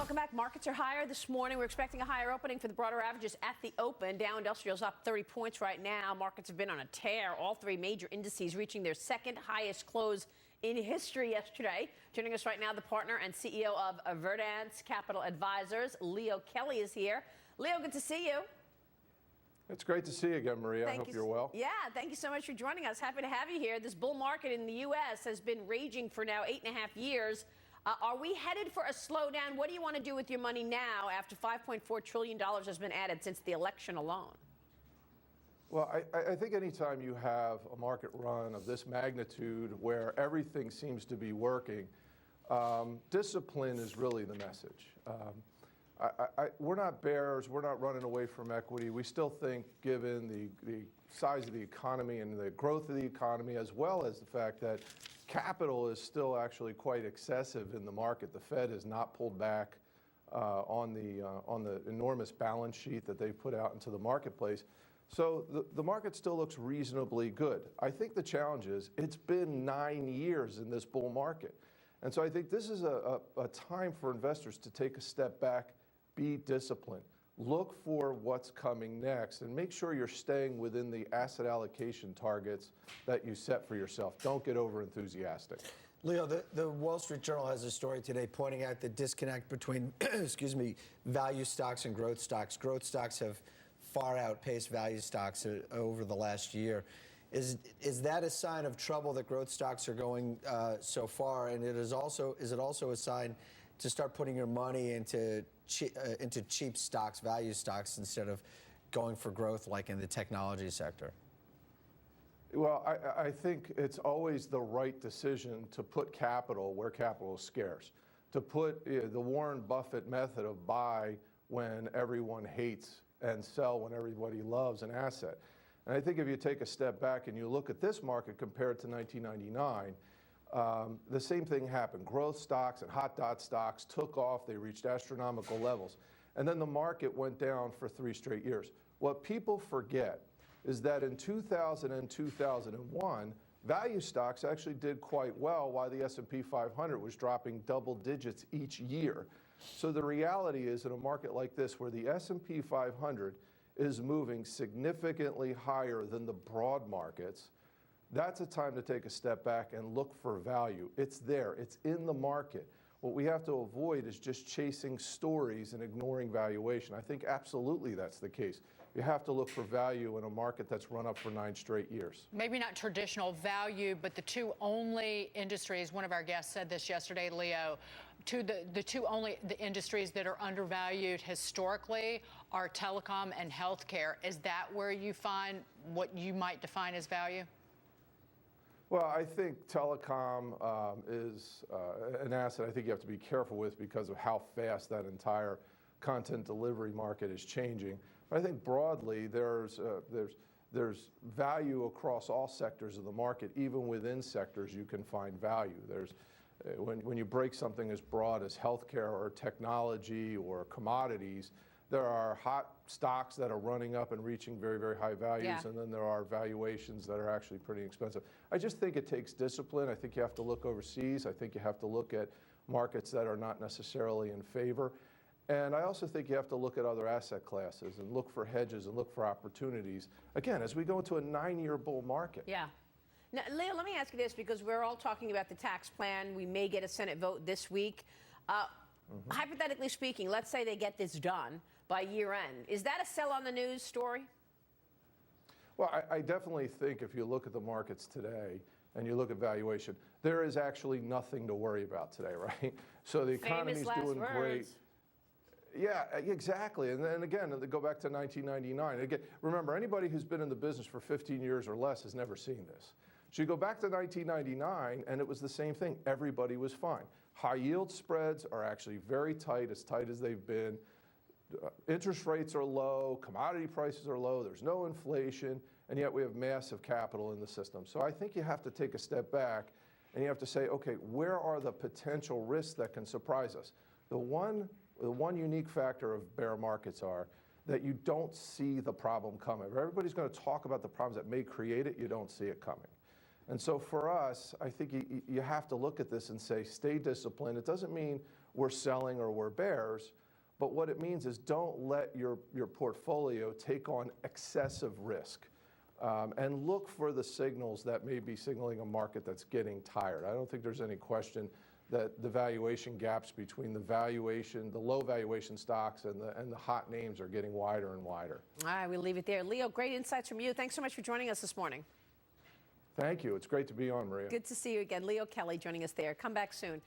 Welcome back. Markets are higher this morning. We're expecting a higher opening for the broader averages at the open. Dow Industrial's up 30 points right now. Markets have been on a tear. All three major indices reaching their second highest close in history yesterday. Joining us right now, the partner and CEO of Verdence Capital Advisors, Leo Kelly, is here. Leo, good to see you. It's great to see you again, Maria. I hope you're well. Yeah, thank you so much for joining us. Happy to have you here. This bull market in the U.S. has been raging for now 8.5 years. Are we headed for a slowdown? What do you want to do with your money now after $5.4 trillion has been added since the election alone? Well, I think anytime you have a market run of this magnitude where everything seems to be working, discipline is really the message. We're not bears. We're not running away from equity. We still think, given the size of the economy and the growth of the economy, as well as the fact that capital is still actually quite excessive in the market. The Fed has not pulled back on the enormous balance sheet that they've put out into the marketplace. So the market still looks reasonably good. I think the challenge is it's been 9 years in this bull market. And so I think this is a time for investors to take a step back, be disciplined, look for what's coming next, and make sure you're staying within the asset allocation targets that you set for yourself. Don't get over enthusiastic. Leo, the Wall Street Journal has a story today pointing out the disconnect between, excuse me, value stocks and growth stocks. Growth stocks have far outpaced value stocks over the last year. Is that a sign of trouble that growth stocks are going so far? And is it also a sign to start putting your money into cheap stocks, value stocks, instead of going for growth like in the technology sector? Well, I think it's always the right decision to put capital where capital is scarce, to put the Warren Buffett method of buy when everyone hates and sell when everybody loves an asset. And I think if you take a step back and you look at this market compared to 1999, the same thing happened. Growth stocks and hot dot stocks took off. They reached astronomical levels. And then the market went down for 3 straight years. What people forget is that in 2000 and 2001, value stocks actually did quite well while the S&P 500 was dropping double digits each year. So the reality is, in a market like this where the S&P 500 is moving significantly higher than the broad markets, that's a time to take a step back and look for value. It's there. It's in the market. What we have to avoid is just chasing stories and ignoring valuation. I think absolutely that's the case. You have to look for value in a market that's run up for 9 straight years. Maybe not traditional value, but the two only industries, one of our guests said this yesterday, Leo, the industries that are undervalued historically are telecom and healthcare. Is that where you find what you might define as value? Well, I think telecom is an asset I think you have to be careful with because of how fast that entire content delivery market is changing. But I think broadly there's value across all sectors of the market. Even within sectors you can find value. When you break something as broad as healthcare or technology or commodities, there are hot stocks that are running up and reaching very, very high values, and then there are valuations that are actually pretty expensive. I just think it takes discipline. I think you have to look overseas. I think you have to look at markets that are not necessarily in favor. And I also think you have to look at other asset classes and look for hedges and look for opportunities, again, as we go into a 9-year bull market. Yeah. Now, Leo, let me ask you this, because we're all talking about the tax plan. We may get a Senate vote this week. Hypothetically speaking, let's say they get this done by year end. Is that a sell on the news story? Well, I definitely think if you look at the markets today and you look at valuation, there is actually nothing to worry about today, right? So the economy's doing great. Yeah, exactly. And then again, to go back to 1999. Again, remember, anybody who's been in the business for 15 years or less has never seen this. So you go back to 1999, and it was the same thing. Everybody was fine. High yield spreads are actually very tight as they've been. Interest rates are low, commodity prices are low, there's no inflation, and yet we have massive capital in the system. So I think you have to take a step back and you have to say, okay, where are the potential risks that can surprise us? The one unique factor of bear markets are that you don't see the problem coming. If everybody's going to talk about the problems that may create it, you don't see it coming. And so for us, I think you have to look at this and say, stay disciplined. It doesn't mean we're selling or we're bears. But what it means is don't let your portfolio take on excessive risk. And look for the signals that may be signaling a market that's getting tired. I don't think there's any question that the valuation gaps between the low valuation stocks and the hot names are getting wider and wider. All right, we'll leave it there. Leo, great insights from you. Thanks so much for joining us this morning. Thank you. It's great to be on, Maria. Good to see you again. Leo Kelly joining us there. Come back soon.